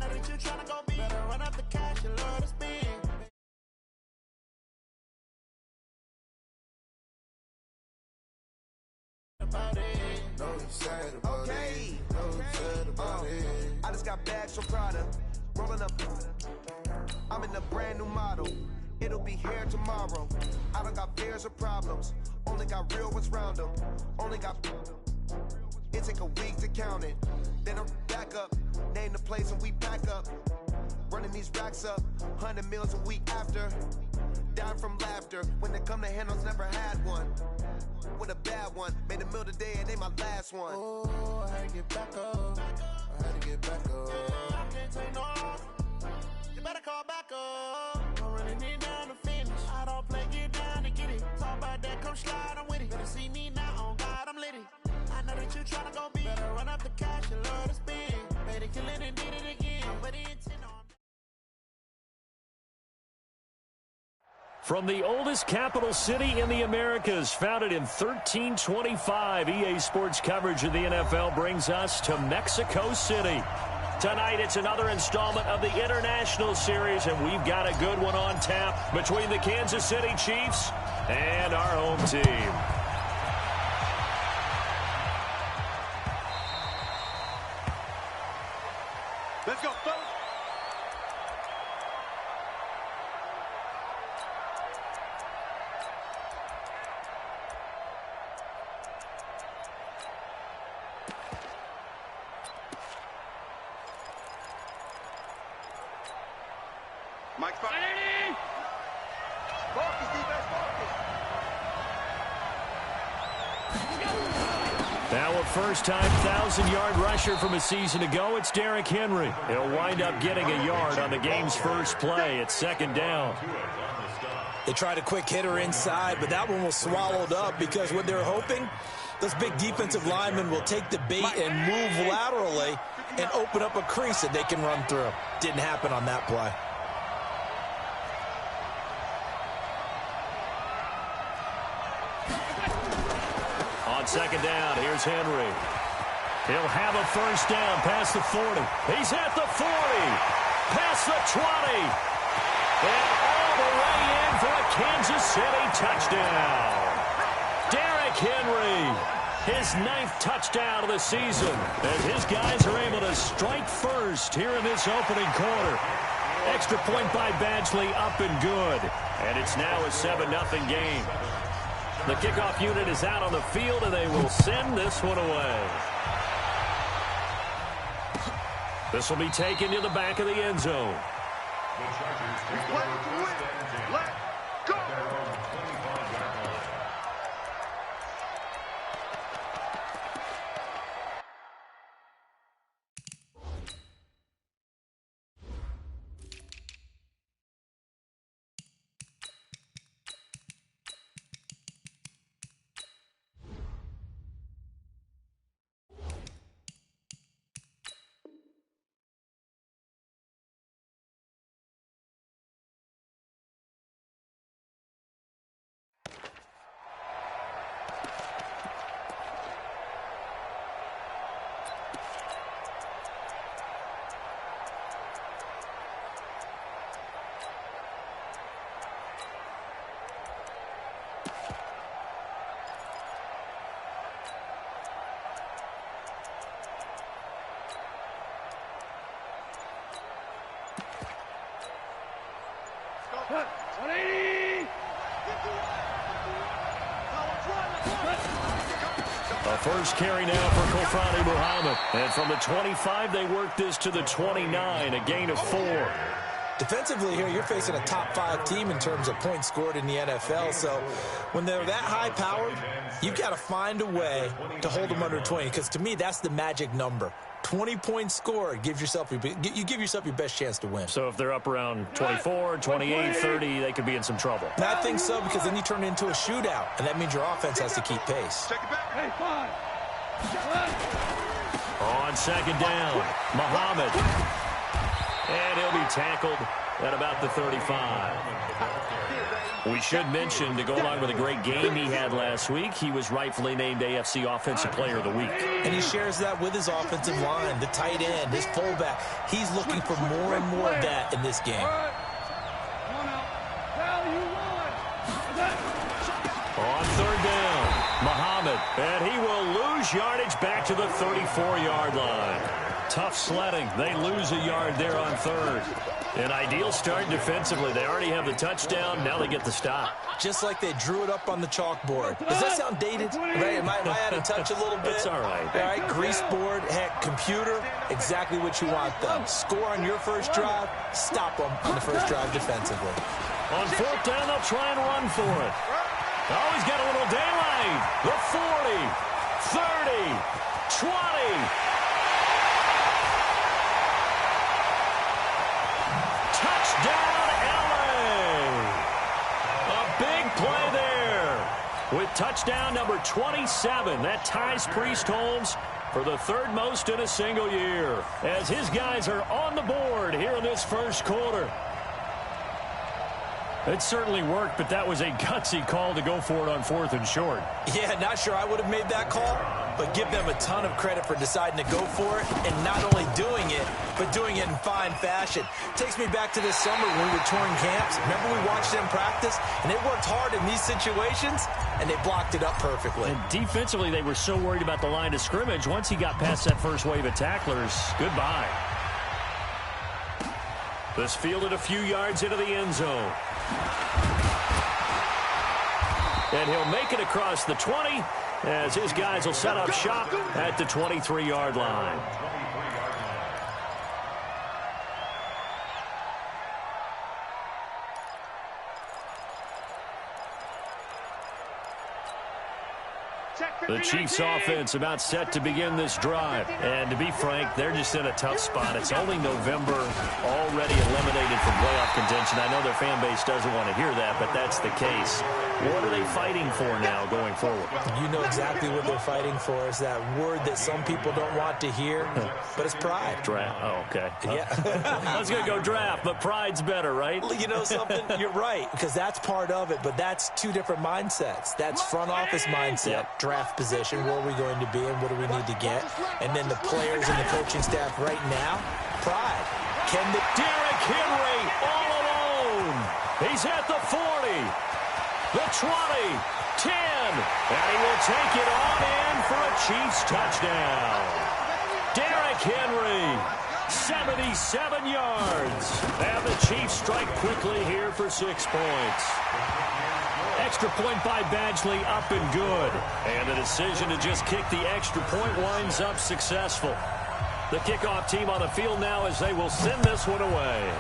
know that you tryna go big. Better run up the cash, you love to spend. No, you sad about it. No, you sad about it. I just got bags from Prada, rolling up. I'm in a brand new model. It'll be here tomorrow. I don't got fears or problems. Only got real ones round them. Only got. It take a week to count it. Then I'm back up. Name the place and we pack up. Running these racks up. 100 meals a week after. Down from laughter. When they come to handles, never had one. With a bad one. Made a meal today and they my last one. Oh, I had to get back up. I had to get back up. I can't take no loss. You better call back up. I'm running it down to finish. I don't play, get down to get it. Talk about that, come slide, I'm with it. Better see me now, on God, I'm litty. I know that you tryna go big. Better run up the cash, you love to spend. Made it, kill it, and did it again. But it intent on. From the oldest capital city in the Americas, founded in 1325, EA Sports coverage of the NFL brings us to Mexico City. Tonight, it's another installment of the International Series, and we've got a good one on tap between the Kansas City Chiefs and our home team. Let's go, folks. Mike's back. Focus, defense, focus. Now a first-time 1,000-yard rusher from a season ago, it's Derrick Henry. He'll wind up getting a yard on the game's first play. It's second down. They tried a quick hitter inside, but that one was swallowed up because what they're hoping, those big defensive linemen will take the bait and move laterally and open up a crease that they can run through. Didn't happen on that play. On second down, here's Henry. He'll have a first down past the 40. He's at the 40. Past the 20. And all the way in for a Kansas City touchdown. Derrick Henry, his 9th touchdown of the season. As his guys are able to strike first here in this opening quarter. Extra point by Badgley, up and good. And it's now a 7-0 game. The kickoff unit is out on the field, and they will send this one away. This will be taken to the back of the end zone. Let's go. A first carry now for Kofani Muhammad. And from the 25, they work this to the 29, a gain of 4. Defensively here, you're facing a top-5 team in terms of points scored in the NFL. So when they're that high-powered, you've got to find a way to hold them under 20. Because to me, that's the magic number. 20 points scored, you give yourself your best chance to win. So if they're up around 24, 28, 30, they could be in some trouble. And I think so, because then you turn it into a shootout, and that means your offense has to keep pace. Take it back. Hey, 5. On second down, Muhammad. And he'll be tackled at about the 35. We should mention, to go along with a great game he had last week, he was rightfully named AFC Offensive Player of the Week. And he shares that with his offensive line, the tight end, his fullback. He's looking for more and more of that in this game. On third down, Muhammad, and he will lose yardage back to the 34-yard line. Tough sledding. They lose a yard there on third. An ideal start defensively. They already have the touchdown. Now they get the stop. Just like they drew it up on the chalkboard. Does that sound dated? Right? Am I out of touch a little bit? It's all right. All right, grease board, heck, computer, exactly what you want them. Score on your first drive, stop them on the first drive defensively. On fourth down, they'll try and run for it. Oh, he's got a little daylight. The 40, 30, 20. Touchdown, LA! A big play there with touchdown number 27. That ties Priest Holmes for the third most in a single year, as his guys are on the board here in this first quarter. It certainly worked, but that was a gutsy call to go for it on fourth and short. Yeah, not sure I would have made that call, but give them a ton of credit for deciding to go for it and not only doing it, but doing it in fine fashion. Takes me back to this summer when we were touring camps. Remember we watched them practice, and they worked hard in these situations, and they blocked it up perfectly. And defensively, they were so worried about the line of scrimmage. Once he got past that first wave of tacklers, goodbye. This fielded a few yards into the end zone. And he'll make it across the 20 as his guys will set up shop at the 23-yard line. The Chiefs offense about set to begin this drive. And to be frank, they're just in a tough spot. It's only November, already eliminated from playoff contention. I know their fan base doesn't want to hear that, but that's the case. What are they fighting for now going forward? You know exactly what they're fighting for. Is that word that some people don't want to hear, but it's pride. Draft. Oh, okay. Yeah. I was going to go draft, but pride's better, right? You know something? You're right, because that's part of it, but that's two different mindsets. That's front office mindset, draft position, where are we going to be and what do we need to get? And then the players and the coaching staff right now, pride. Can the Derrick Henry all alone. He's at the 40, the 20, 10, and he will take it on in for a Chiefs touchdown. Derrick Henry, 77 yards. And the Chiefs strike quickly here for 6 points. Extra point by Badgley, up and good. And the decision to just kick the extra point winds up successful. The kickoff team on the field now as they will send this one away.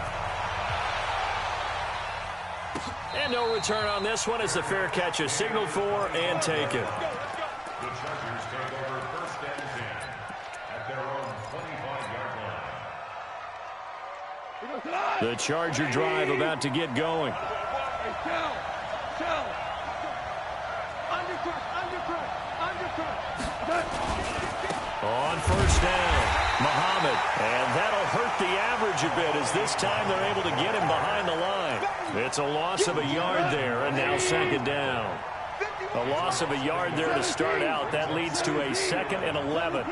And no return on this one as the fair catch is signaled for and taken. The Chargers take over first and 10 at their own 25-yard line. The Charger drive about to get going. On first down, Muhammad, and that'll hurt the average a bit as this time they're able to get him behind the line. It's a loss of a yard there, and now second down. A loss of a yard there to start out. That leads to a 2nd and 11.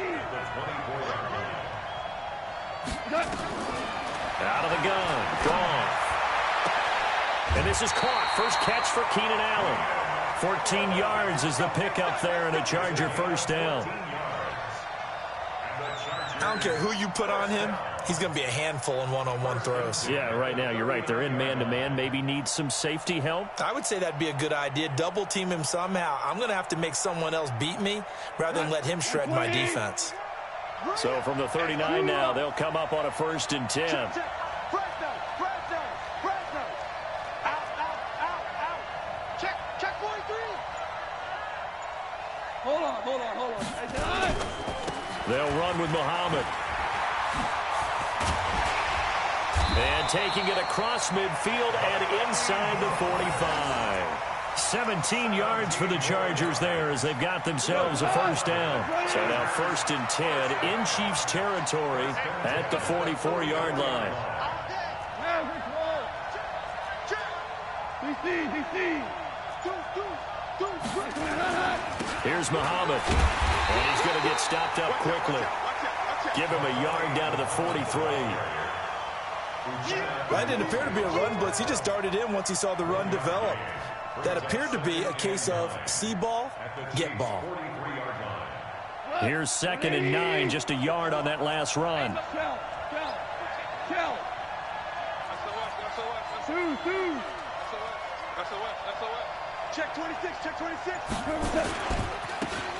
Out of the gun, gone. And this is caught. First catch for Keenan Allen. 14 yards is the pickup there, and a Charger first down. I don't care who you put on him, he's going to be a handful in one-on-one throws. Yeah, right now, you're right. They're in man-to-man. Maybe needs some safety help. I would say that'd be a good idea. Double team him somehow. I'm going to have to make someone else beat me rather than let him shred my defense. So from the 39 now, they'll come up on a 1st and 10. Hold on. They'll run with Muhammad. And taking it across midfield and inside the 45. 17 yards for the Chargers there as they've got themselves a first down. So now 1st and 10 in Chiefs territory at the 44-yard line. Here's Muhammad. And he's going to get stopped up quickly. Give him a yard down to the 43. That didn't appear to be a run blitz. He just darted in once he saw the run develop. That appeared to be a case of see ball, get ball. Here's 2nd and 9, just a yard on that last run. Check 26, check 26.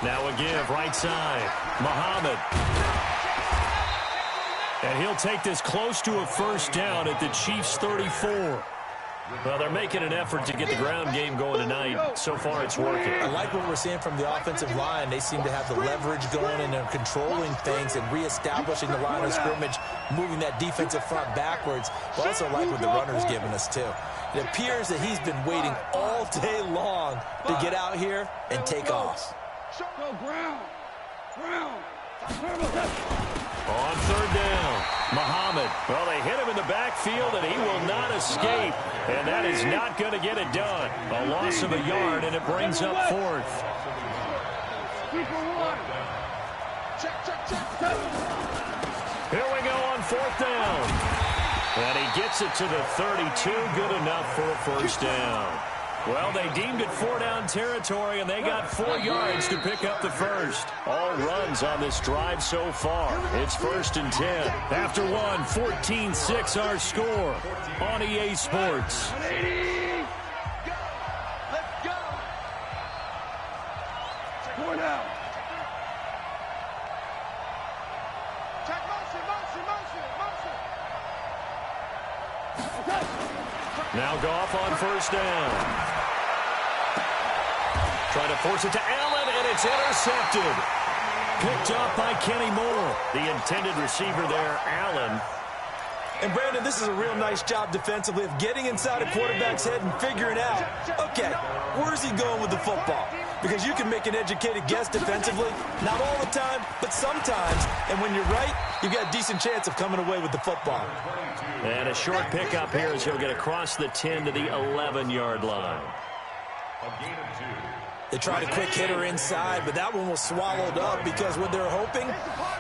Now a give, right side. Muhammad. And he'll take this close to a first down at the Chiefs' 34. Well, they're making an effort to get the ground game going tonight. So far, it's working. I like what we're seeing from the offensive line. They seem to have the leverage going, and they're controlling things and reestablishing the line of scrimmage, moving that defensive front backwards. But also like what the runner's giving us, too. It appears that he's been waiting all day long to get out here and take off. On 3rd down, Muhammad. Well, they hit him in the backfield, and he will not escape. And that is not going to get it done. A loss of a yard, and it brings up 4th. Here we go on 4th down. And he gets it to the 32. Good enough for a first down. Well, they deemed it 4-down territory, and they got 4 yards to pick up the first. All runs on this drive so far. It's 1st and 10. After one, 14-6 our score on EA Sports. Let's go. Check down. Check motion. Now Goff on 1st down. Trying to force it to Allen, and it's intercepted. Picked up by Kenny Moore. The intended receiver there, Allen. And, Brandon, this is a real nice job defensively of getting inside a quarterback's head and figuring out, okay, where's he going with the football? Because you can make an educated guess defensively, not all the time, but sometimes. And when you're right, you've got a decent chance of coming away with the football. And a short pickup here as he'll get across the 10 to the 11-yard line. They tried a quick hitter inside, but that one was swallowed up because what they're hoping,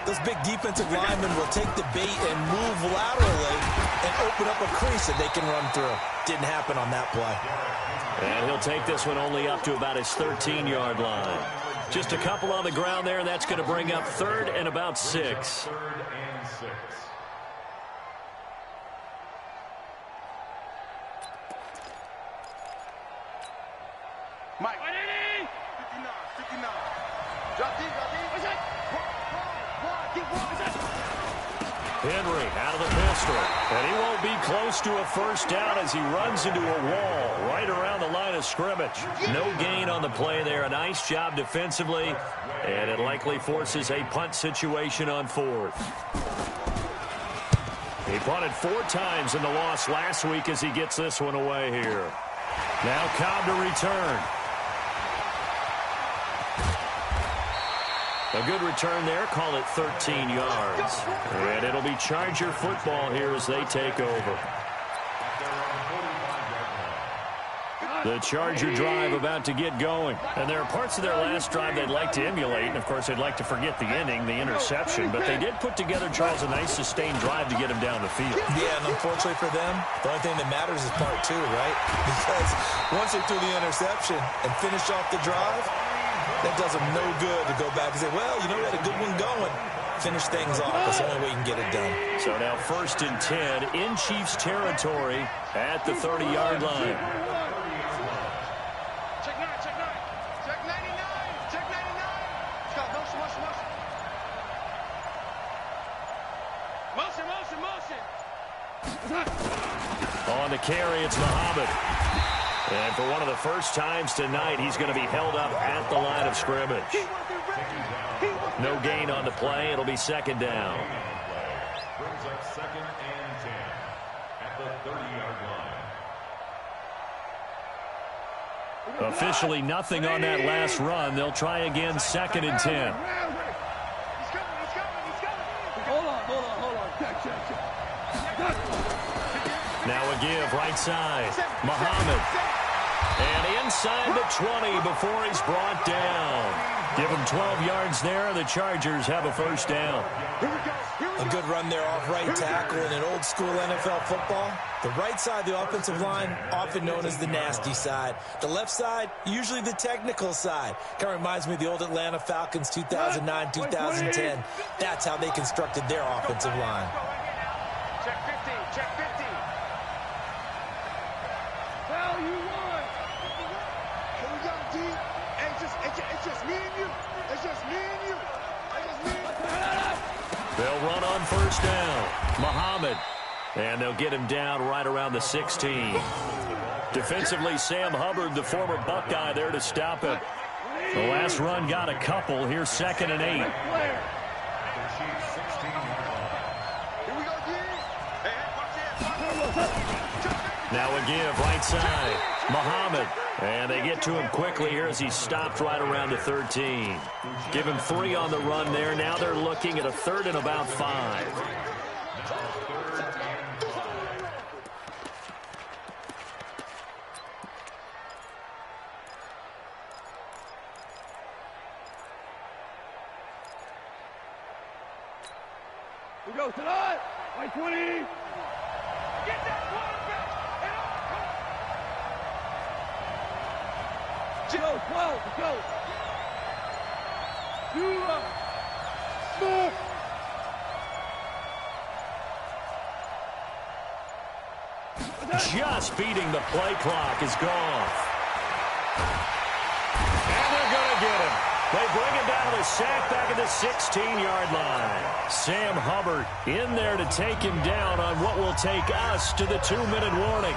those big defensive linemen will take the bait and move laterally and open up a crease that they can run through. Didn't happen on that play. And he'll take this one only up to about his 13-yard line. Just a couple on the ground there, and that's going to bring up 3rd and about 6. 3rd and 6. Mike. 59. Drop deep. Henry out of the pistol. And he won't be close to a first down as he runs into a wall right around the line of scrimmage. No gain on the play there. A nice job defensively. And it likely forces a punt situation on 4th. He punted 4 times in the loss last week as he gets this one away here. Now Cobb to return. A good return there. Call it 13 yards. And it'll be Charger football here as they take over. The Charger drive about to get going. And there are parts of their last drive they'd like to emulate. And, of course, they'd like to forget the ending, the interception. But they did put together, Charles, a nice sustained drive to get him down the field. Yeah, and unfortunately for them, the only thing that matters is part 2, right? Because once they threw the interception and finished off the drive, that does them no good to go back and say, well, you know, we had a good one going. Finish things off. That's the only way you can get it done. So now 1st and 10 in Chiefs territory at the 30-yard line. Check 9. Check 99. Check 99. Scott, motion. On the carry, it's Muhammad. And for one of the first times tonight, he's going to be held up at the line of scrimmage. No gain on the play. It'll be 2nd down. Brings up 2nd and 10 at the 30-yard line. Officially nothing on that last run. They'll try again 2nd and 10. Hold on. Check. Now a give, right side. Muhammad. And inside the 20 before he's brought down. Give him 12 yards there, and the Chargers have a first down. A good run there off right tackle in an old-school NFL football. The right side of the offensive line, often known as the nasty side. The left side, usually the technical side. Kind of reminds me of the old Atlanta Falcons 2009, 2010. That's how they constructed their offensive line. Check 50, check 50. Hell, you won. Here we go, D. Hey, it's just me and you. It's just me and you. It's just me and you. They'll run on first down. Muhammad. And they'll get him down right around the 16. Defensively, Sam Hubbard, the former Buckeye, there to stop it. The last run got a couple. Here's 2nd and 8. Now a give, right side. Muhammad. And they get to him quickly here as he stopped right around the 13. Give him 3 on the run there. Now they're looking at a 3rd and about 5. We go tonight. 20. Get that quarterback. Joe, 12, go. Smith. Just beating the play clock is gone. And they're going to get him. They bring him down to the sack back at the 16-yard line. Sam Hubbard in there to take him down on what will take us to the 2-minute warning.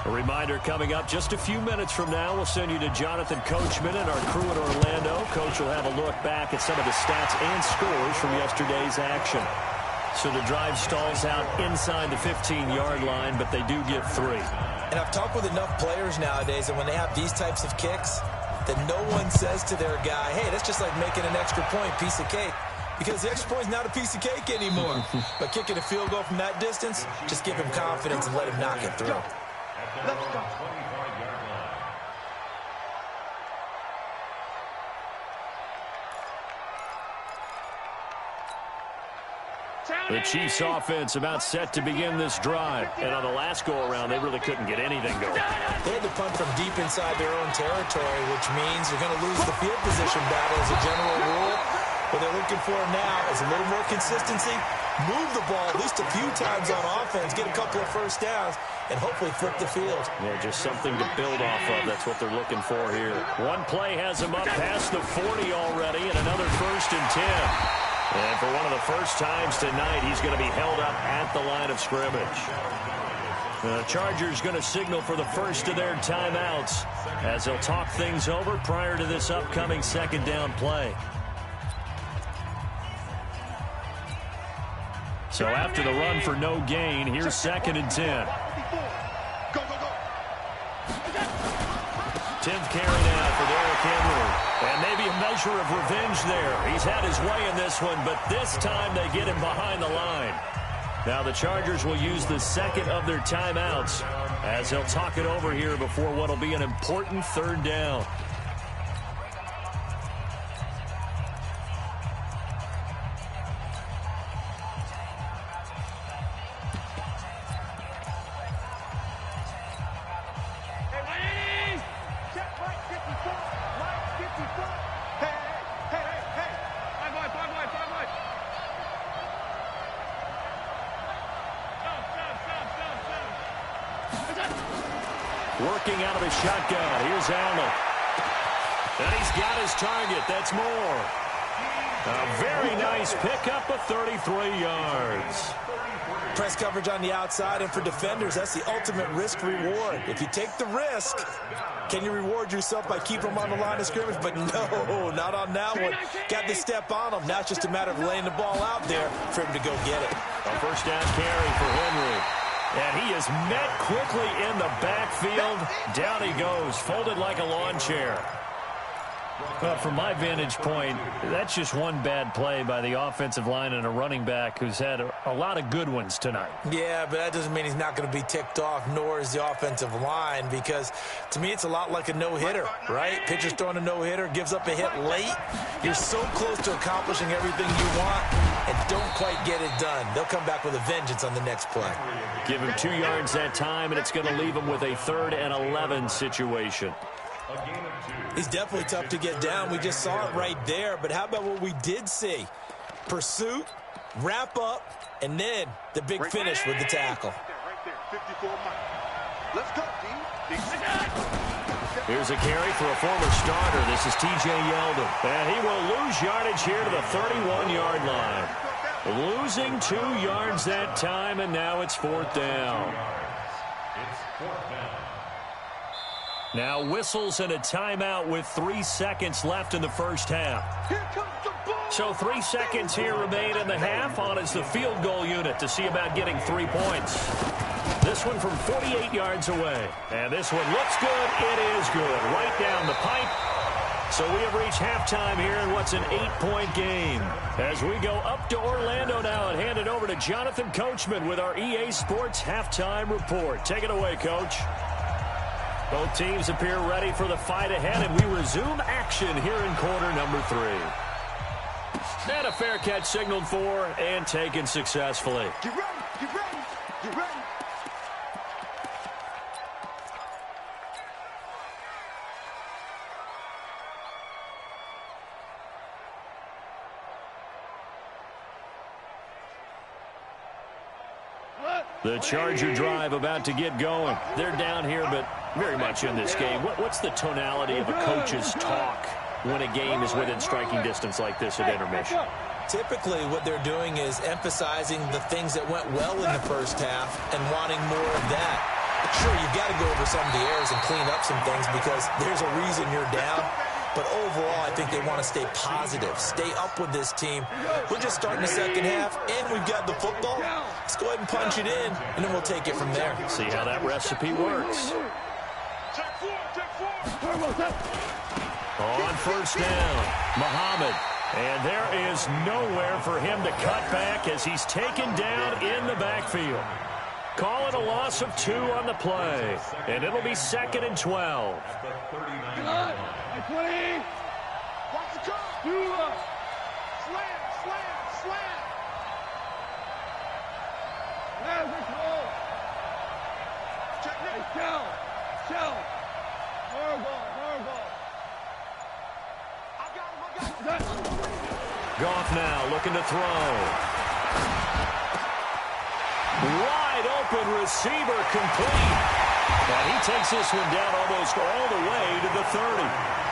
A reminder coming up just a few minutes from now. We'll send you to Jonathan Coachman and our crew in Orlando. Coach will have a look back at some of the stats and scores from yesterday's action. So the drive stalls out inside the 15-yard line, but they do get 3. And I've talked with enough players nowadays that when they have these types of kicks, that no one says to their guy, hey, that's just like making an extra point, piece of cake. Because the extra point's not a piece of cake anymore. But kicking a field goal from that distance, just give him confidence and let him knock it through. Let's go. The Chiefs offense about set to begin this drive. And on the last go-around, they really couldn't get anything going. They had to punt from deep inside their own territory, which means you're going to lose the field position battle as a general rule. What they're looking for now is a little more consistency, move the ball at least a few times on offense, get a couple of first downs, and hopefully flip the field. Yeah, just something to build off of. That's what they're looking for here. One play has him up past the 40 already, and another 1st and 10. And for one of the first times tonight, he's going to be held up at the line of scrimmage. The Chargers going to signal for the first of their timeouts as they'll talk things over prior to this upcoming 2nd down play. So after the run for no gain, here's 2nd and 10. Go, go, go. 10th carry now for Derrick Henry. And maybe a measure of revenge there. He's had his way in this one, but this time they get him behind the line. Now the Chargers will use the 2nd of their timeouts as they'll talk it over here before what will be an important 3rd down. Working out of his shotgun. Here's Allen. And he's got his target. That's Moore. A very nice pickup of 33 yards. Press coverage on the outside, and for defenders, that's the ultimate risk-reward. If you take the risk, can you reward yourself by keeping them on the line of scrimmage? But no, not on that one. Got to step on them. Now it's just a matter of laying the ball out there for him to go get it. A first down carry for Henry. And he is met quickly in the backfield. Down he goes, folded like a lawn chair. Well, from my vantage point, that's just one bad play by the offensive line and a running back who's had a lot of good ones tonight. Yeah, but that doesn't mean he's not going to be ticked off, nor is the offensive line, because to me it's a lot like a no-hitter, right? Pitcher's throwing a no-hitter, gives up a hit late. You're so close to accomplishing everything you want and don't quite get it done. They'll come back with a vengeance on the next play. Give him 2 yards that time, and it's going to leave him with a 3rd and 11 situation. He's definitely tough to get down. We just saw it right there. But how about what we did see? Pursuit, wrap up, and then the big finish with the tackle. Right there, 54 miles. Let's go, D. Here's a carry for a former starter. This is T.J. Yeldon. And he will lose yardage here to the 31-yard line. Losing 2 yards that time, and now it's 4th down. It's 4th down. Now whistles and a timeout with 3 seconds left in the first half. So 3 seconds here remain in the half. On is the field goal unit to see about getting 3 points. This one from 48 yards away. And this one looks good. It is good. Right down the pipe. So we have reached halftime here in what's an 8-point game. As we go up to Orlando now and hand it over to Jonathan Coachman with our EA Sports Halftime Report. Take it away, Coach. Both teams appear ready for the fight ahead, and we resume action here in quarter number 3. And a fair catch signaled for and taken successfully. Get ready, get ready, get ready. The Charger drive about to get going. They're down here, but very much in this game. What's the tonality of a coach's talk when a game is within striking distance like this at intermission? Typically, what they're doing is emphasizing the things that went well in the first half and wanting more of that. Sure, you've got to go over some of the errors and clean up some things because there's a reason you're down. But overall, I think they want to stay positive, stay up with this team. We're just starting the second half, and we've got the football. Let's go ahead and punch it in, and then we'll take it from there. See how that recipe works. On first down, Muhammad. And there is nowhere for him to cut back as he's taken down in the backfield. Call it a loss of 2 on the play, and it'll be 2nd and 12. Watch the car. Slam, slam, slam. Check it. Shell. Horrible. I got him. Goff now looking to throw. Wide open receiver complete. And he takes this one down almost all the way to the 30.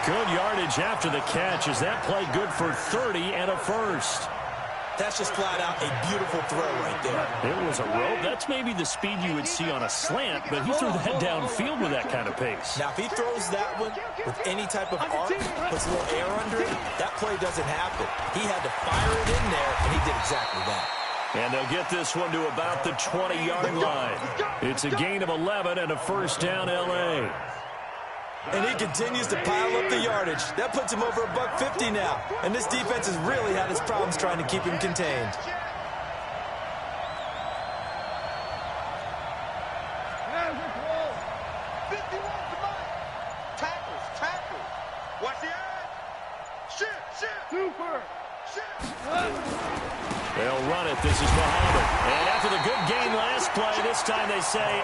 Good yardage after the catch. Is that play good for 30 and a first? That's just flat out a beautiful throw right there. It was a rope. That's maybe the speed you would see on a slant, but he threw that downfield with that kind of pace. Now, if he throws that one with any type of arc, puts a little air under it, that play doesn't happen. He had to fire it in there, and he did exactly that. And they'll get this one to about the 20-yard line. It's a gain of 11 and a first down, L.A. And he continues to pile up the yardage. That puts him over $150 now. And this defense has really had its problems trying to keep him contained. Watch the eye. Shit. Super. They'll run it. This is Muhammad. And after the good game last play, this time they say,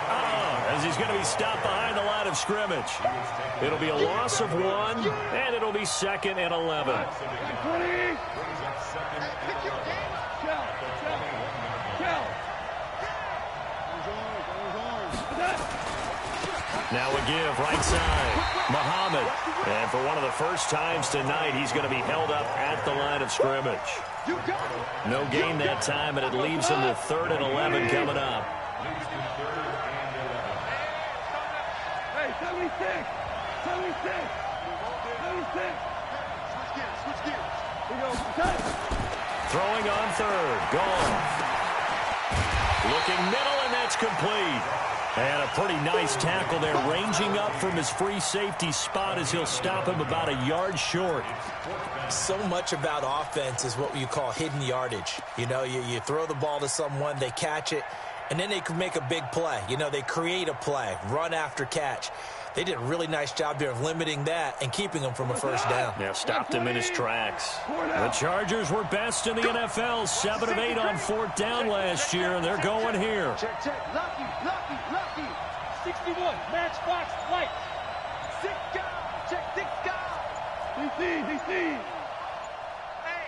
as he's going to be stopped behind the line of scrimmage. It'll be a loss of 1, and it'll be 2nd and 11. Now a give, right side. Muhammad. And for one of the first times tonight, he's going to be held up at the line of scrimmage. No gain that time, and it leaves him with 3rd and 11 coming up. Hey, 76. Switch gears. Throwing on 3rd. Goff. Looking middle, and that's complete. And a pretty nice tackle there, ranging up from his free safety spot as he'll stop him about a yard short. So much about offense is what you call hidden yardage. You know, you throw the ball to someone, they catch it, and then they can make a big play. You know, they create a play, run after catch. They did a really nice job there of limiting that and keeping him from a first down. Yeah, stopped him in his tracks. The Chargers were best in the NFL, 7 of 8 on 4th down last year, and they're going here. Check, check. Lucky. 61. Matchbox light. 6 guys. Check 6 guys. DC. Hey,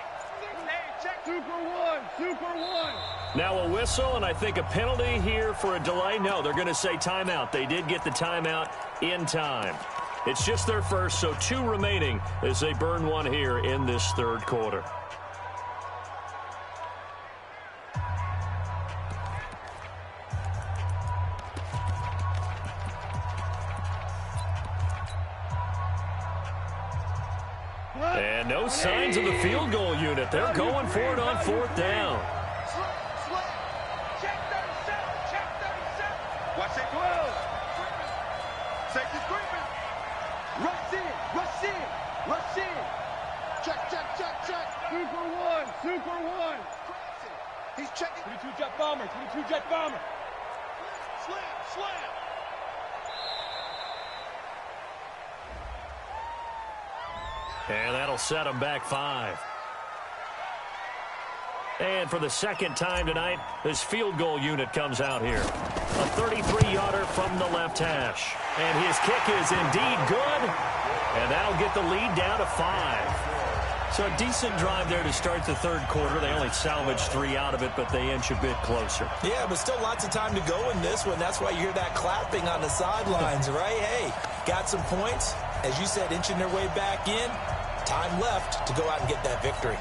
check. Super one. Now a whistle, and I think a penalty here for a delay. No, they're going to say timeout. They did get the timeout in time. It's just their first, so 2 remaining as they burn one here in this third quarter. And no signs of the field goal unit. They're going for it on 4th down. Check 37. Watch it 12. Safety creeping. Rush in. Check. Super one. He's checking. 22 jet bomber. Slam. And that'll set them back 5. And for the second time tonight, this field goal unit comes out here. A 33-yarder from the left hash. And his kick is indeed good. And that'll get the lead down to 5. So a decent drive there to start the third quarter. They only salvaged 3 out of it, but they inch a bit closer. Yeah, but still lots of time to go in this one. That's why you hear that clapping on the sidelines, right? Hey, got some points. As you said, inching their way back in. Time left to go out and get that victory.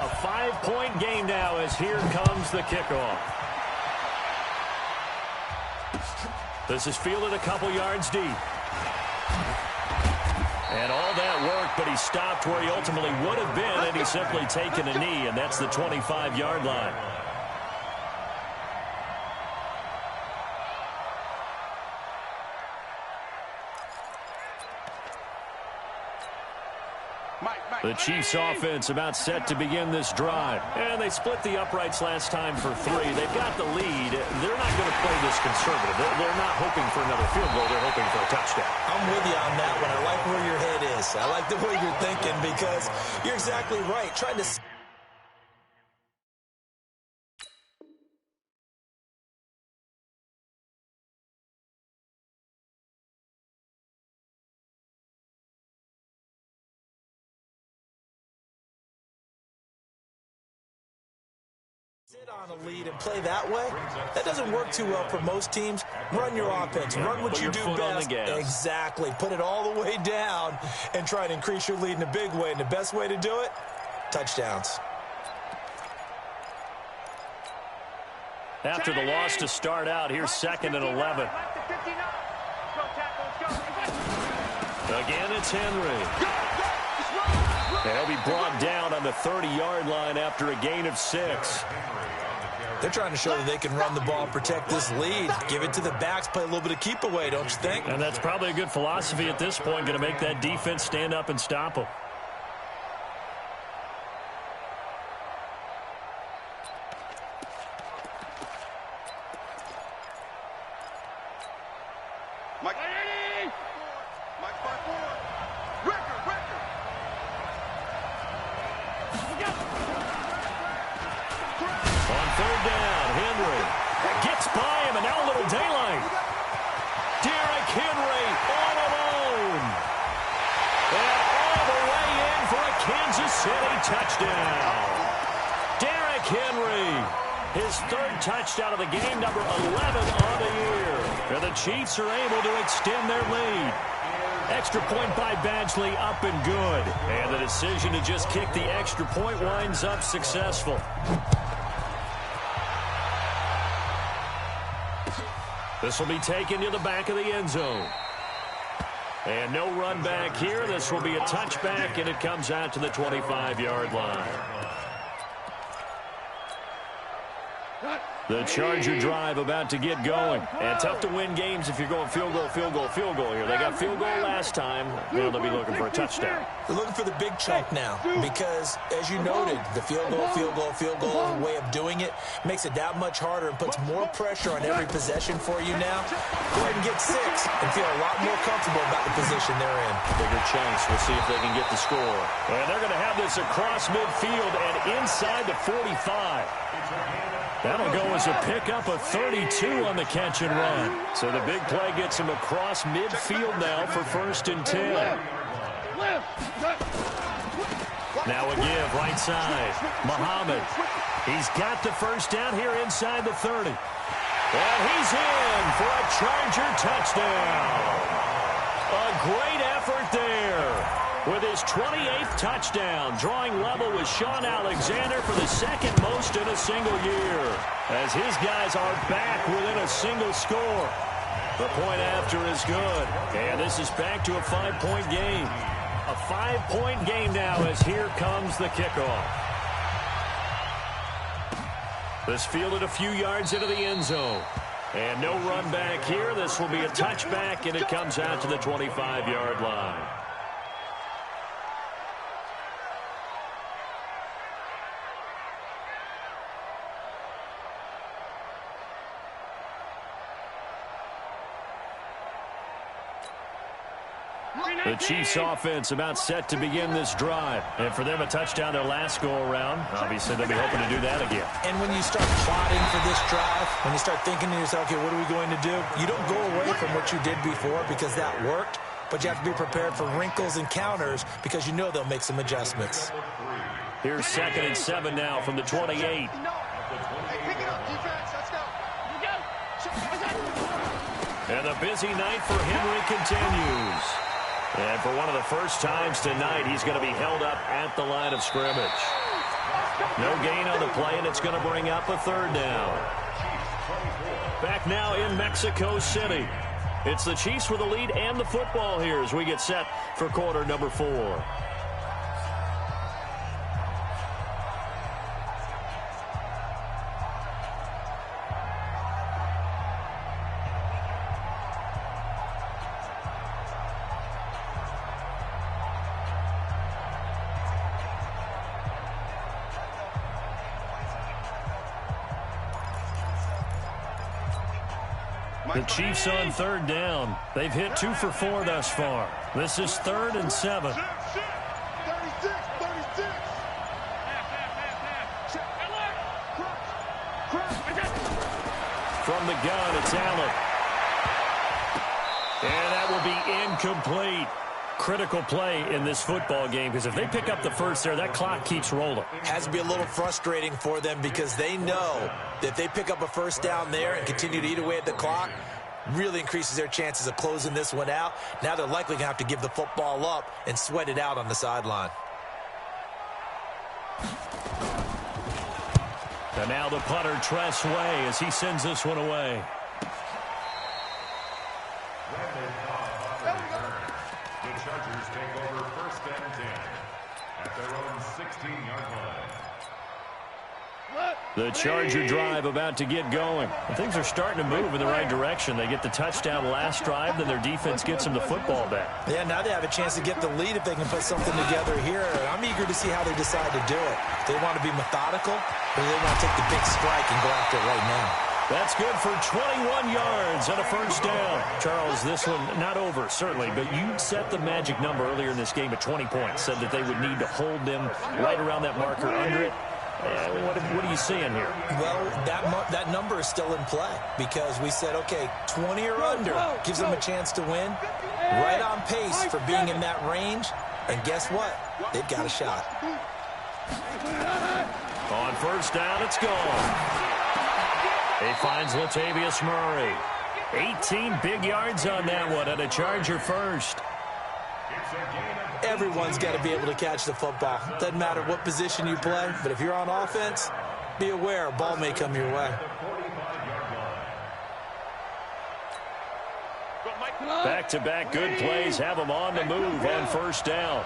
A 5-point game now as here comes the kickoff. This is fielded a couple yards deep. And all that work, but he stopped where he ultimately would have been, and he's simply taken a knee, and that's the 25-yard line. The Chiefs offense about set to begin this drive. And they split the uprights last time for 3. They've got the lead. They're not going to play this conservative. They're not hoping for another field goal. They're hoping for a touchdown. I'm with you on that one. I like where your head is. I like the way you're thinking because you're exactly right. Trying to... sit on a lead and play that way, that doesn't work too well for most teams. Run your offense. Run what you do best. Exactly. Put it all the way down and try to increase your lead in a big way. And the best way to do it, touchdowns. After the loss to start out, here's 2nd and 11. Again, it's Henry. And he'll be brought down on the 30-yard line after a gain of 6. They're trying to show that they can run the ball, protect this lead, give it to the backs, play a little bit of keep away, don't you think? And that's probably a good philosophy at this point, going to make that defense stand up and stop them. Mike 5-4. Record. On 3rd down, Henry gets by him, and now a little daylight. Derrick Henry all alone. And all the way in for a Kansas City touchdown. Derrick Henry, his 3rd touchdown of the game, number 11 on the year. And the Chiefs are able to extend their lead. Extra point by Badgley, up and good. And the decision to just kick the extra point winds up successful. This will be taken to the back of the end zone. And no run back here. This will be a touchback, and it comes out to the 25-yard line. The Charger drive about to get going. And tough to win games if you're going field goal, field goal, field goal here. They got field goal last time. Now they'll be looking for a touchdown. They're looking for the big chunk now because, as you noted, the field goal way of doing it makes it that much harder and puts more pressure on every possession for you now. Go ahead and get 6 and feel a lot more comfortable about the position they're in. Bigger chunks. We'll see if they can get the score. And they're going to have this across midfield and inside the 45. That'll go as a pickup of 32 on the catch and run. So the big play gets him across midfield now for 1st and 10. Now a give, right side. Muhammad. He's got the first down here inside the 30. And he's in for a Charger touchdown. A great effort there. With his 28th touchdown, drawing level with Sean Alexander for the 2nd most in a single year. As his guys are back within a single score. The point after is good. And this is back to a 5-point game. A 5-point game now as here comes the kickoff. This fielded a few yards into the end zone. And no run back here. This will be a touchback, and it comes out to the 25-yard line. The Chiefs offense about set to begin this drive. And for them, a touchdown their last go-around. Obviously, they'll be hoping to do that again. And when you start plotting for this drive, when you start thinking to yourself, okay, what are we going to do? You don't go away from what you did before because that worked. But you have to be prepared for wrinkles and counters because you know they'll make some adjustments. Here's 2nd and 7 now from the 28. Hey, pick it up, defense. Let's go. And the busy night for Henry continues. And for one of the first times tonight, he's going to be held up at the line of scrimmage. No gain on the play, and it's going to bring up a 3rd down. Back now in Mexico City. It's the Chiefs with the lead and the football here as we get set for quarter number 4. The Chiefs on 3rd down. They've hit 2 for 4 thus far. This is 3rd and 7. 36. From the gun, it's Allen. And that will be incomplete. Critical play in this football game because if they pick up the first there, that clock keeps rolling. Has to be a little frustrating for them because they know that if they pick up a first down there and continue to eat away at the clock, really increases their chances of closing this one out. Now they're likely going to have to give the football up and sweat it out on the sideline. And now the punter, Tress Way, as he sends this one away. The Chargers take over 1st and 10 at their own 16-yard line. The Charger drive about to get going. And things are starting to move in the right direction. They get the touchdown last drive, then their defense gets them the football back. Yeah, now they have a chance to get the lead if they can put something together here. I'm eager to see how they decide to do it. They want to be methodical, or they want to take the big strike and go after it right now. That's good for 21 yards and a first down. Charles, this one not over, certainly, but you set the magic number earlier in this game at 20 points, said that they would need to hold them right around that marker under it. What are you seeing here? Well, that number is still in play because we said, okay, 20 or under gives them a chance to win. Right on pace for being in that range. And guess what? They've got a shot. On first down, it's gone. He finds Latavius Murray. 18 big yards on that one, and a Charger first. Everyone's got to be able to catch the football. Doesn't matter what position you play, but if you're on offense, be aware a ball may come your way. Back-to-back good plays have them on the move on first down.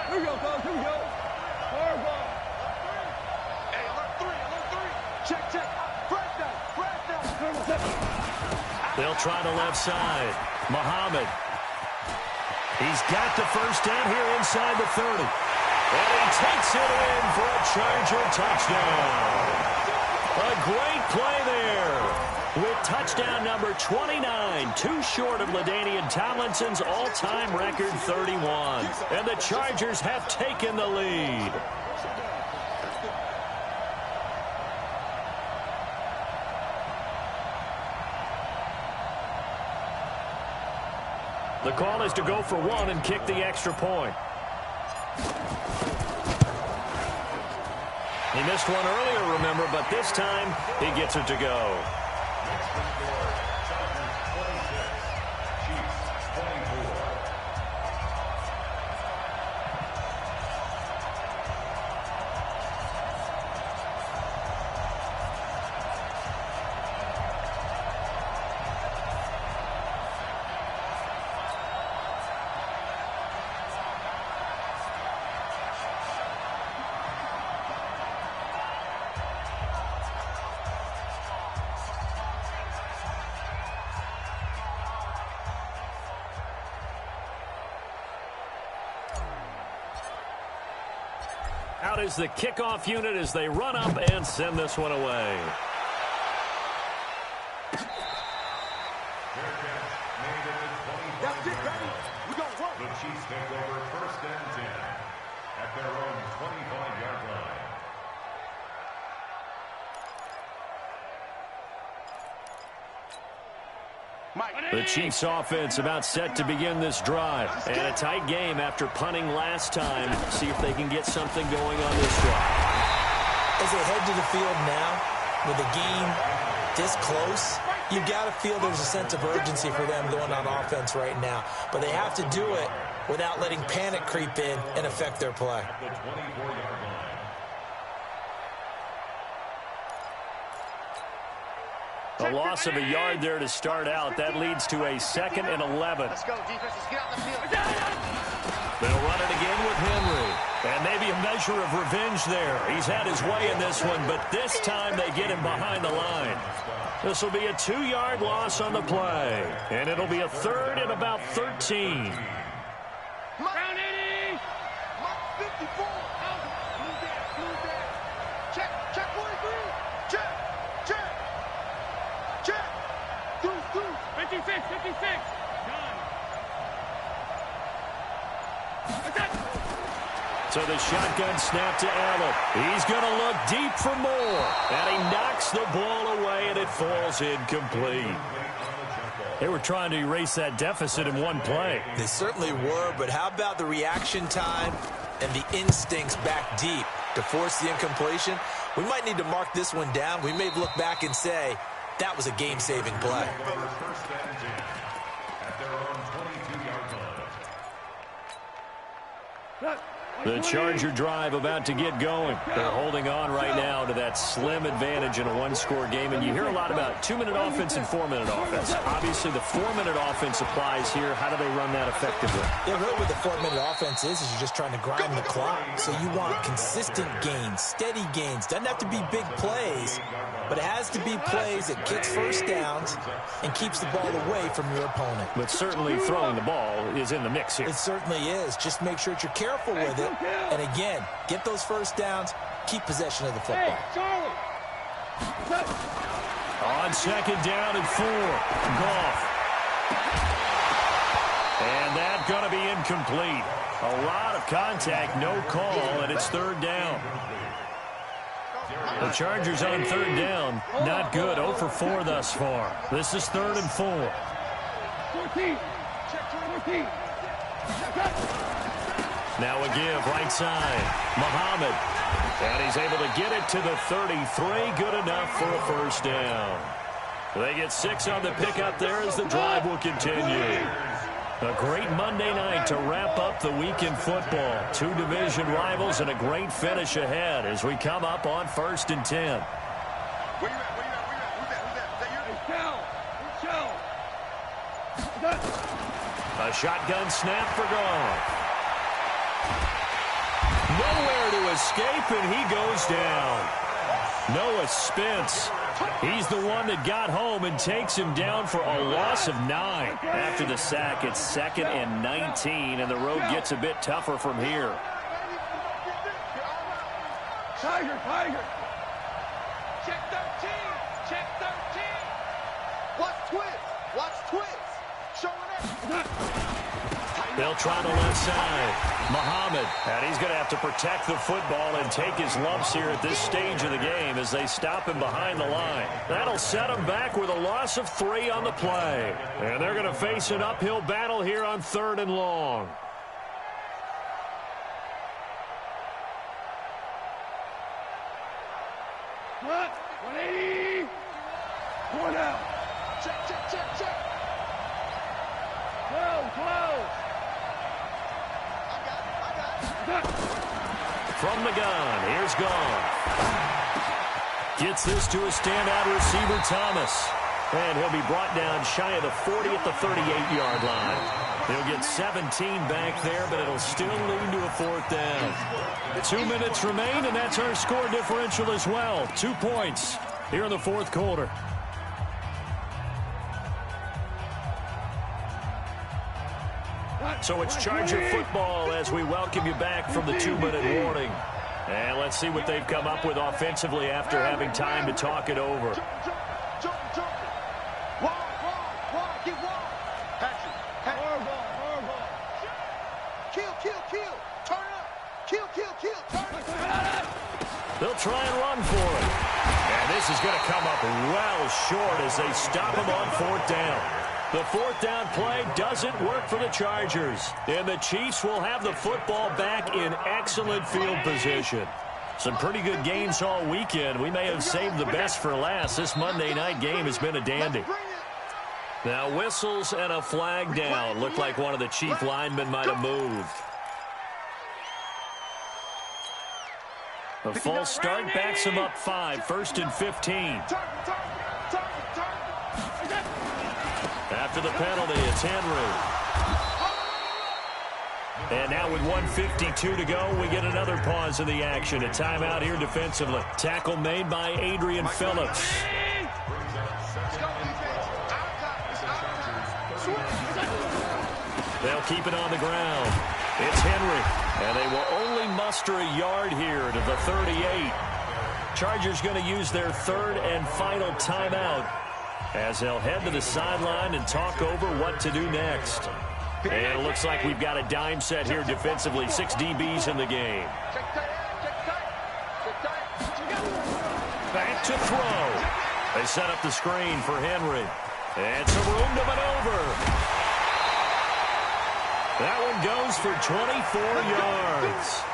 Here we go, folks. Here we go. Check. Fresh down. They'll try the left side. Muhammad. He's got the first down here inside the 30. And he takes it in for a Charger touchdown. A great play there. With touchdown number 29, too short of LaDainian Tomlinson's all-time record 31. And the Chargers have taken the lead. The call is to go for one and kick the extra point. He missed one earlier, remember, but this time he gets it to go. Out is the kickoff unit as they run up and send this one away. That's it, baby. We got work. The Chiefs take over first and 10 at their own 25-yard line. The Chiefs offense about set to begin this drive. And a tight game after punting last time. See if they can get something going on this drive. As they head to the field now, with the game this close, you've got to feel there's a sense of urgency for them going on offense right now. But they have to do it without letting panic creep in and affect their play. The 24-yard line. A loss of a yard there to start out. That leads to a 2nd and 11. Let's go, defense. Let's get out the field. They'll run it again with Henry. And maybe a measure of revenge there. He's had his way in this one, but this time they get him behind the line. This will be a 2-yard loss on the play. And it'll be a 3rd and about 13. Round 80. 54. Move that. Check 43. Check. 56. Done. So the shotgun snap to Allen. He's going to look deep for more. And he knocks the ball away, and it falls incomplete. They were trying to erase that deficit in one play. They certainly were, but how about the reaction time and the instincts back deep to force the incompletion? We might need to mark this one down. We may look back and say, that was a game-saving play. First and 10 at their own 22-yard line. The Charger drive about to get going. They're holding on right now to that slim advantage in a one-score game. And you hear a lot about 2-minute offense and 4-minute offense. Obviously, the 4-minute offense applies here. How do they run that effectively? Yeah, really what the 4-minute offense is you're just trying to grind the clock. So you want consistent gains, steady gains. Doesn't have to be big plays, but it has to be plays that gets first downs and keeps the ball away from your opponent. But certainly throwing the ball is in the mix here. It certainly is. Just make sure that you're careful with it. And again, get those first downs, keep possession of the football. On 2nd down and 4, Goff. And that's going to be incomplete. A lot of contact, no call, and it's 3rd down. The Chargers on 3rd down, not good, 0 for 4 thus far. This is 3rd and 4. 14. Check 14. Now a give, right side, Muhammad. And he's able to get it to the 33, good enough for a first down. They get 6 on the pickup there as the drive will continue. A great Monday night to wrap up the week in football. 2 division rivals and a great finish ahead as we come up on 1st and 10. Where you at? Who's that? A shotgun snap for Goff. Nowhere to escape, and he goes down. Noah Spence. He's the one that got home and takes him down for a loss of 9. After the sack, it's 2nd and 19, and the road gets a bit tougher from here. Tiger. Check 13. Check 13. Watch twins. Showing up. They'll try the left side. Muhammad. And he's going to have to protect the football and take his lumps here at this stage of the game as they stop him behind the line. That'll set him back with a loss of 3 on the play. And they're going to face an uphill battle here on 3rd and long. What? 180. One out. Check. Close. I got it. From the gun, here's Goff. Gets this to a standout receiver, Thomas. And he'll be brought down shy of the 40 at the 38-yard line. He'll get 17 back there, but it'll still lead to a 4th down. 2 minutes remain, and that's our score differential as well. 2 points here in the 4th quarter. So it's Charger football as we welcome you back from the 2-minute warning. And let's see what they've come up with offensively after having time to talk it over. Jump. Wall. Get wall. Patrick. Hardball. Kill. Turn up. Kill. Turn up. They'll try and run for it. And this is going to come up well short as they stop him on 4th down. The 4th down play doesn't work for the Chargers. And the Chiefs will have the football back in excellent field position. Some pretty good games all weekend. We may have saved the best for last. This Monday night game has been a dandy. Now whistles and a flag down. Looked like one of the Chief linemen might have moved. A false start backs him up 5. 1st and 15. After the penalty, it's Henry. And now with 1:52 to go, we get another pause in the action. A timeout here defensively. Tackle made by Adrian Phillips. They'll keep it on the ground. It's Henry. And they will only muster a yard here to the 38. Chargers going to use their 3rd and final timeout as they'll head to the sideline and talk over what to do next. And it looks like we've got a dime set here defensively. 6 DBs in the game. Back to throw. They set up the screen for Henry. And some room to maneuver. That one goes for 24 yards.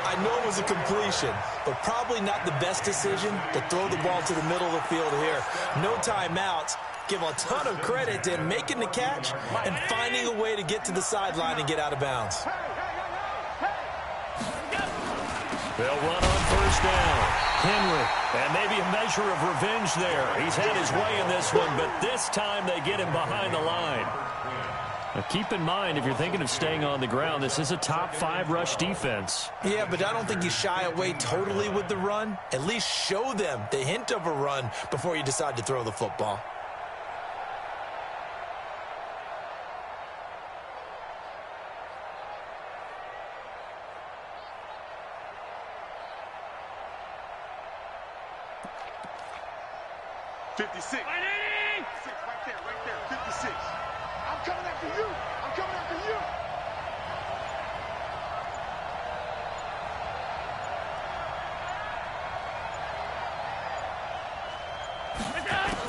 I know it was a completion, but probably not the best decision to throw the ball to the middle of the field here. No timeouts. Give a ton of credit to him making the catch and finding a way to get to the sideline and get out of bounds. They'll run on 1st down. Henry, and maybe a measure of revenge there. He's had his way in this one, but this time they get him behind the line. Now keep in mind, if you're thinking of staying on the ground, this is a top 5 rush defense. Yeah, but I don't think you shy away totally with the run. At least show them the hint of a run before you decide to throw the football. Right there. 56. I'm coming after you.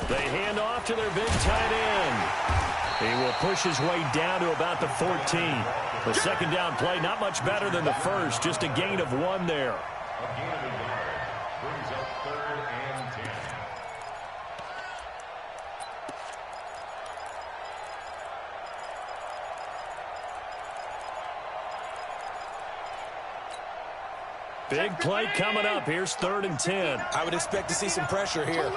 They hand off to their big tight end. He will push his way down to about the 14. The 2nd down play, not much better than the first, just a gain of 1 there. Brings up 3rd and 10. Big play coming up. Here's 3rd and 10. I would expect to see some pressure here.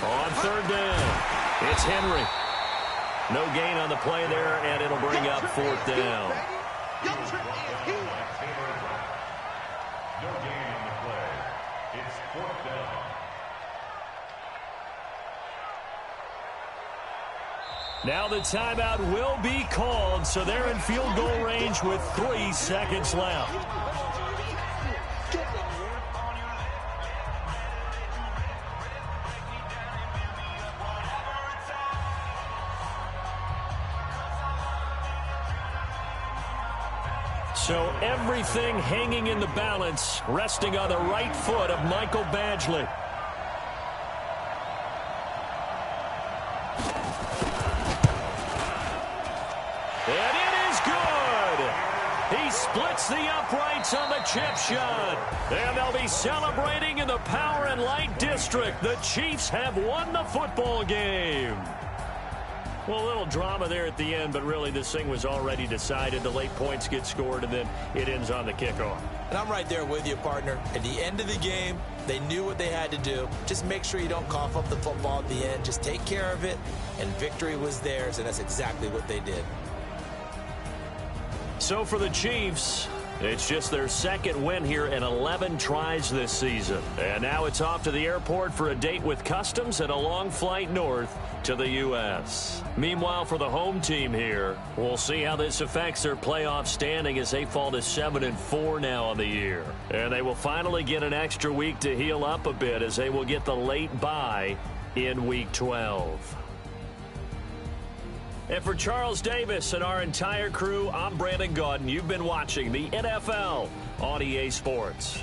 On 3rd down, it's Henry. No gain on the play there, and it'll bring up 4th down. 4th down. Now the timeout will be called, so they're in field goal range with 3 seconds left. So everything hanging in the balance, resting on the right foot of Michael Badgley. And it is good. He splits the uprights on the chip shot. And they'll be celebrating in the Power and Light District. The Chiefs have won the football game. Well, a little drama there at the end, but really this thing was already decided. The late points get scored, and then it ends on the kickoff. And I'm right there with you, partner. At the end of the game, they knew what they had to do. Just make sure you don't cough up the football at the end. Just take care of it, and victory was theirs, and that's exactly what they did. So for the Chiefs, it's just their second win here in 11 tries this season. And now it's off to the airport for a date with Customs and a long flight north to the U.S. Meanwhile, for the home team here, we'll see how this affects their playoff standing as they fall to 7-4 now on the year. And they will finally get an extra week to heal up a bit as they will get the late bye in Week 12. And for Charles Davis and our entire crew, I'm Brandon Gaudin. You've been watching the NFL on EA Sports.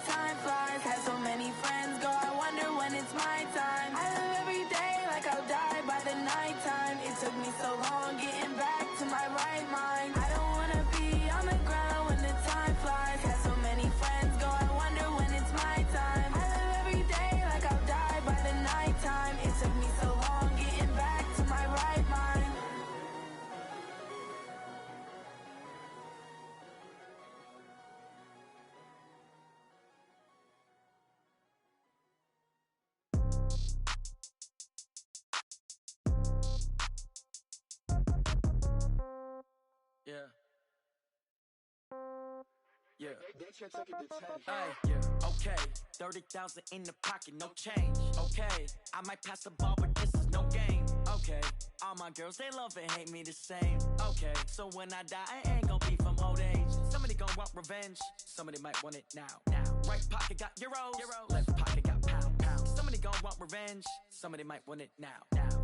Time flies, had so many friends go, I wonder when it's my time. Yeah. Yeah. They check it to 10. Hey, yeah. Okay. 30,000 in the pocket, no change. Okay. I might pass the ball, but this is no game. Okay. All my girls, they love and hate me the same. Okay. So when I die, I ain't gonna be from old age. Somebody gon' want revenge. Somebody might want it now. Right pocket got euros. Left pocket got pound. Somebody gon' want revenge. Somebody might want it now.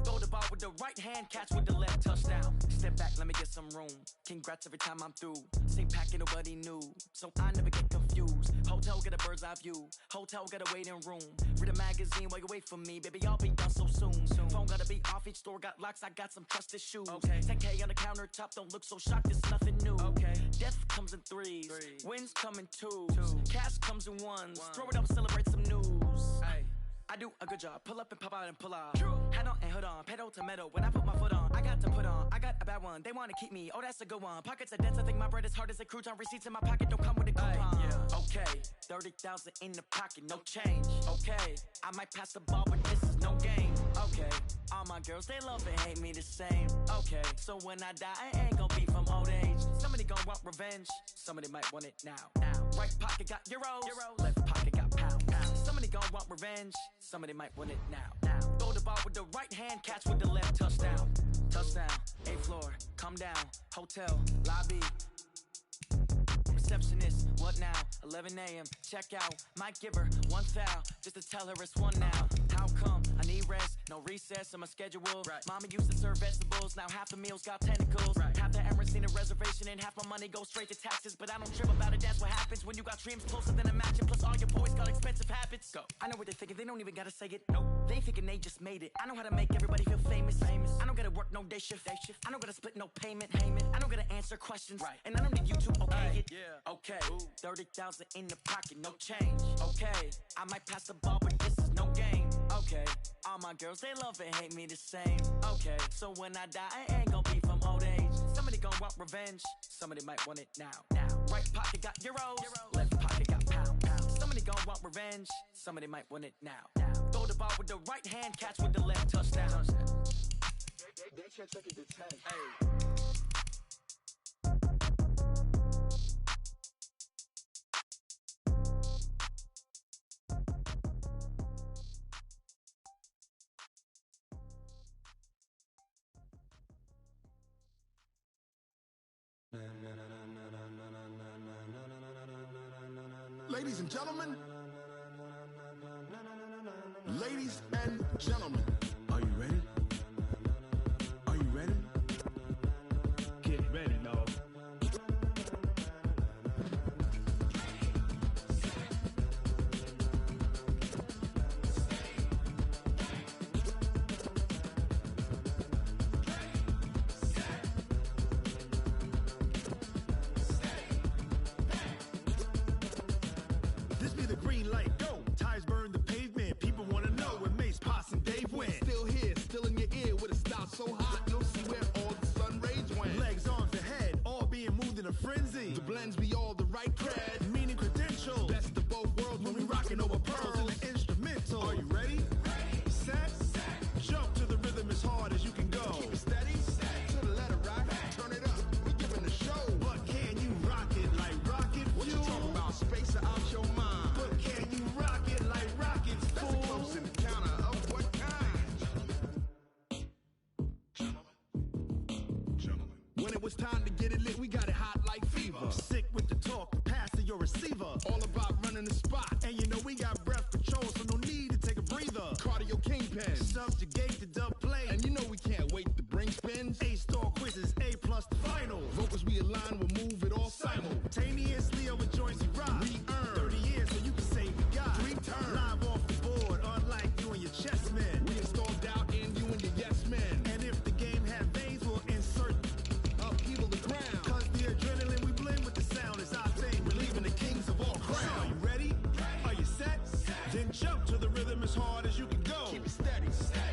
Throw the ball with the right hand, catch with the left, touchdown. Step back, let me get some room. Congrats every time I'm through. Same packet, nobody knew. So I never get confused. Hotel get a bird's eye view. Hotel got a waiting room. Read a magazine while you wait for me. Baby, I'll be done so soon. Phone gotta be off, each store got locks. I got some trusted shoes. Okay. 10K on the countertop, don't look so shocked, it's nothing new. Okay. Death comes in threes. Wins come in twos. Cash comes in ones. Throw it up, celebrate some news. Ay. I do a good job, pull up and pop out and pull off. Head on and hood on, pedal to metal. When I put my foot on, I got to put on. I got a bad one, they wanna keep me. Oh, that's a good one. Pockets are dense, I think my bread is hard as a crouton. Receipts in my pocket don't come with a coupon. Yeah. Okay, 30,000 in the pocket, no change. Okay, I might pass the ball, but this is no game. Okay, all my girls, they love and hate me the same. Okay, so when I die, I ain't gonna be from old age. Somebody gon' want revenge. Somebody might want it now. Right pocket got euros. Left pocket got pound. Somebody gon' want revenge. Somebody might want it now. Throw the ball with the right hand, catch with the left, touchdown. Touchdown, 8th floor, come down, hotel, lobby. Receptionist, what now? 11 a.m., check out. Might give her one foul, just to tell her it's one now. How come? I need rest, no recess in my schedule. Right. Mama used to serve vegetables, now half the meals got tentacles. Right. Half the Emirates need a reservation and half my money goes straight to taxes. But I don't trip about it, that's what happens when you got dreams closer than a match. And plus all your boys got expensive habits. Go. I know what they're thinking, they don't even gotta say it. Nope. They thinking they just made it. I know how to make everybody feel famous. I don't gotta work no day shift. I don't gotta split no payment. I don't gotta answer questions. Right. And I don't need you to okay it. Yeah. Okay, 30,000 in the pocket, no change. Okay, I might pass the ball, but this is no game. Okay, all my girls, they love and hate me the same. Okay, so when I die, I ain't gonna be from old age. Somebody gon' want revenge. Somebody might want it now. Right pocket got euros. Left pocket got pound. Somebody gon' want revenge. Somebody might want it now. Throw the ball with the right hand, catch with the left, touchdown. They check it to 10. Hey. Ladies and gentlemen, ladies and gentlemen, are you ready? Are you ready? Get ready, dog. So hot, you'll see where all the sun rays went. Legs, arms, and head, all being moved in a frenzy. The blends be all the right cred, meaning credentials. Best of both worlds when we rockin' over pearls in the instrumental. Are you ready? Ready. Set. Jump to the rhythm as hard as you can go. Keep it steady. To the letter right. Turn it up. We giving the show. But can you rock it like rocket fuel? What you talking about? Space or out your mind? But can you rock it like rockets, fool? That's a close encounter of what kind? When it was time to get it lit, we got it hot like fever. Sick with the talk, pass to your receiver. All about running the spot. And you know we got breath control, so no need to take a breather. Cardio kingpin. Subjugate the dub play. And you know we can't wait to bring spins. A-star quizzes, A+ the final. Vocals we align, we'll move it all simultaneously over joints we rock. We earn 30 years, so you can say we got 3 turns. Live off the board, unlike you and your chess men. We install doubt in you and your yes men. And if the game had veins, we'll insert upheaval the ground. Cause the adrenaline we blend with the sound is our thing. We're leaving the kings of all crowns. So are you ready? Are you set? Then jump to the rhythm as hard as you can go. Keep it steady.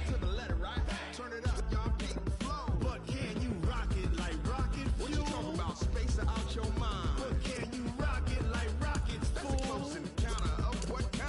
To the letter right. Turn it up, y'all keep the flow. But can you rock it like rocket fuel? What you talking about? Space or out your mind? But can you rock it like rockets, That's fool? a close encounter of what kind?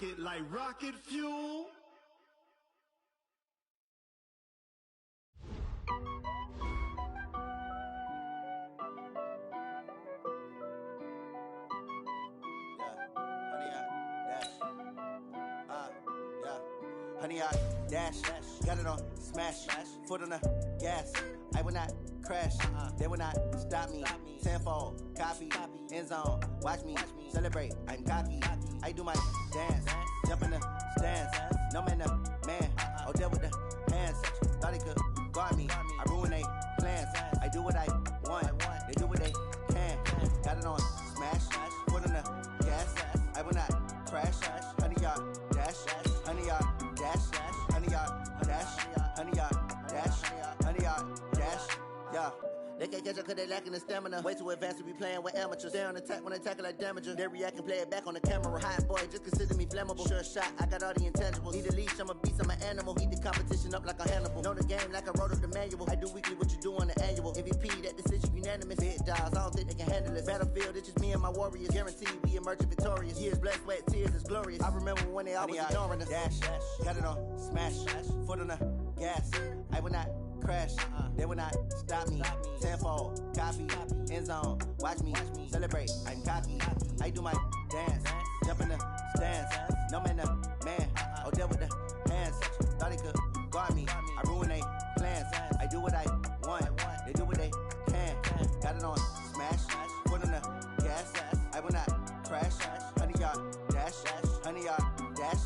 it like rocket fuel. Honey, I dash, got it on smash, foot on the gas. I will not crash, they will not stop me. Tenfold, copy, end zone, watch me celebrate. I'm cocky, I do my dance, jump in the stands. No man, man, oh deal with the hands. Thought he could guard me, I ruin they plans. I do what I want, they do what they can. Got it on smash, foot on the gas. I will not crash, honey, y'all dash, honey, y'all dash, honey, y'all dash, honey, y'all dash, honey, y'all dash, yeah. They can't catch up cause they lacking the stamina. Way too advanced to be playing with amateurs. Stay on attack when I tackle like damager. They react and play it back on the camera. Hot boy, just consider me flammable. Sure shot, I got all the intangibles. Need a leash, I'm a beast, I'm an animal. Eat the competition up like a Hannibal. Know the game like I wrote up the manual. I do weekly what you do on the annual. MVP, that decision unanimous. Big dials, I don't think they can handle it. Battlefield, it's just me and my warriors. Guaranteed we emerge victorious. Years, blood, sweat, tears, it's glorious. I remember when they always ignoring us. Dash, got it on smash, foot on the gas. I will not crash, they will not stop me. Tenfold, copy, end zone, watch me celebrate. I'm cocky, I do my dance, jump in the stands. No man, man, oh deal with the hands. Thought he could guard me, I ruin they plans. I do what I want, they do what they can. Got it on smash, foot on the gas. I will not crash, honey, y'all dash, honey, y'all dash,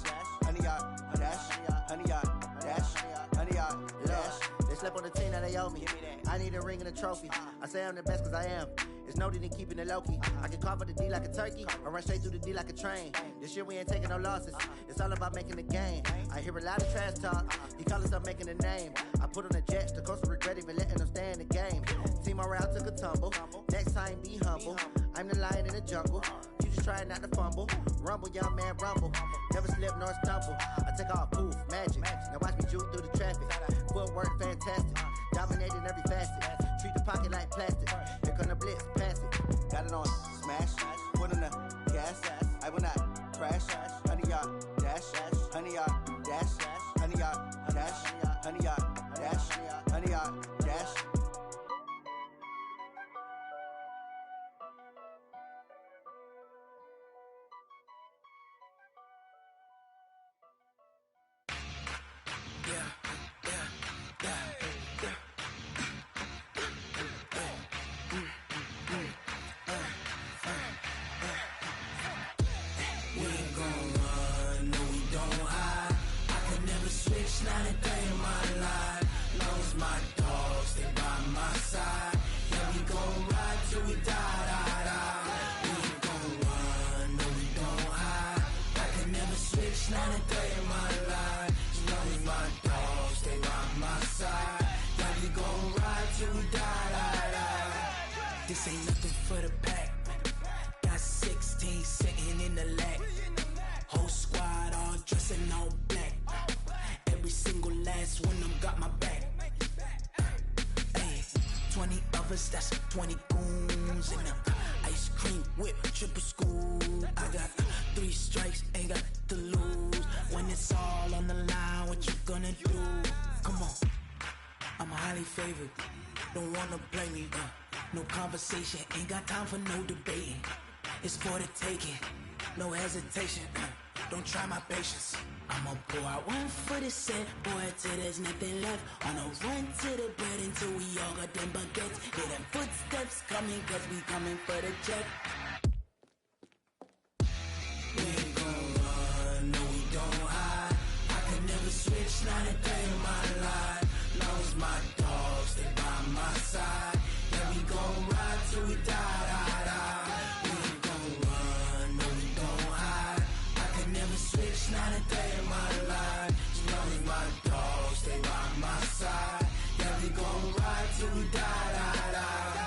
honey, y'all dash, honey, y'all dash, honey, y'all dash. They slept on the team that they owe me. I need a ring and a trophy. I say I'm the best cause I am. It's no need in keeping it low-key. I can carve up the D like a turkey or run straight through the D like a train. This year we ain't taking no losses. It's all about making the game. I hear a lot of trash talk. He call himself making a name. I put on the Jets. The coach will regret even letting them stay in the game. Team morale took a tumble. Next time be humble. I'm the lion in the jungle. You just try not to fumble. Rumble, young man, rumble. Never slip nor stumble. I take off, poof, magic. Now watch me juke through the traffic. Footwork fantastic. Dominating every facet. Treat the pocket like plastic. Here come the blitz, pass it. Got it on smash. Foot on the gas. I will not crash. Honey, y'all dash. Honey, y'all dash. Honey, y'all dash. Honey, y'all dash. Honey, y'all dash. Not a day in my life. Knows my dogs, they by my side. Yeah, we gon' ride till we die, die, die. We ain't gon' run, no, we don't hide. I can never switch, not a day in my life. Knows my dogs, they by my side. Yeah, we gon' ride till we die, die, die. This ain't nothing for the pack. Got 16 sitting in the lag. Whole squad all dressing all black. Every single last one of them got my back. Hey, 20 of us, that's 20 goons in them. Ice cream whip, triple school. I got 3 strikes, ain't got to lose. When it's all on the line, what you gonna do? Come on, I'm highly favored. Don't wanna blame me. No conversation, ain't got time for no debating. It's for the taking, no hesitation. Don't try my patience. I'ma pour out one for the set, boy, till there's nothing left. On a run to the bread until we all got them baguettes. Hear them footsteps coming, cause we coming for the check. We ain't gon' run, no, we don't hide. I can never switch, not a day in my life. Knows my dogs, they by my side. Yeah, we gon' ride till we die, die, die. We ain't gon' run, no, we don't hide. I can never switch, not a day in my life. Knows my dogs, they by my side. Yeah, we gon' ride till we die, die, die.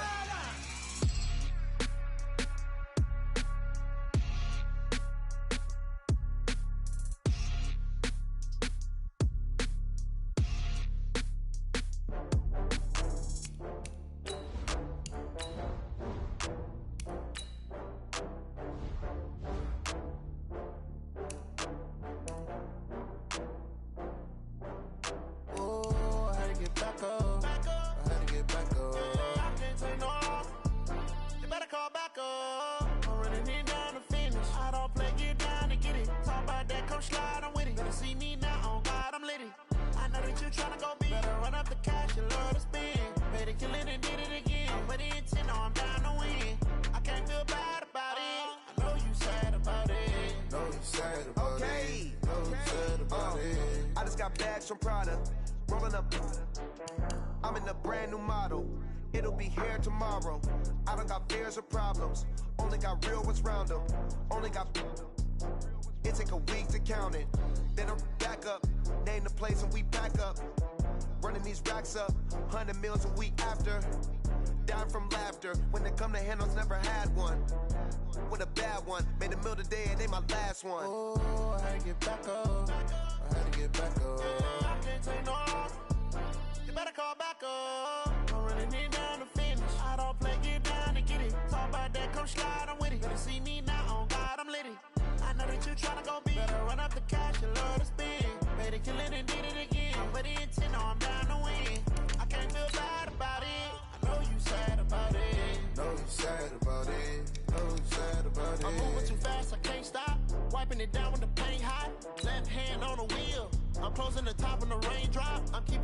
that you tryna go big. Better run up the cash and love to spend. Made it, kill it, and did it again. I'm with the intent, no, I'm down to win. I can't feel bad about it. I know you sad about it. Know you sad about it. Know you sad about it. I just got bags from Prada. Rolling up. I'm in a brand new model. It'll be here tomorrow. I don't got fears or problems. Only got real ones round them. Only got. It take a week to count it. Then I'm back up. Name the place and we pack up. Running these racks up. 100 meals a week after. Down from laughter. When they come to handles, never had one. With a bad one. Made a meal today and they my last one. Oh, I had to get back up. I had to get back up. I can't take no loss. You better call back up. I'm running it down to finish. I don't play, get down and get it. Talk about that, come slide, I'm with it. Better see me now, on God, I'm litty. I know that you tryna go big. Better run up the cash and love to spend. Made it, kill it, and did it again. I'm with the intent, no, I'm down to win. I can't feel bad about it. I know you sad about it. Know you sad about it. Know you sad about it. I'm moving too fast, I can't stop. Wiping it down when the paint hot. Left hand on the wheel. I'm closing the top when the raindrop. I'm keeping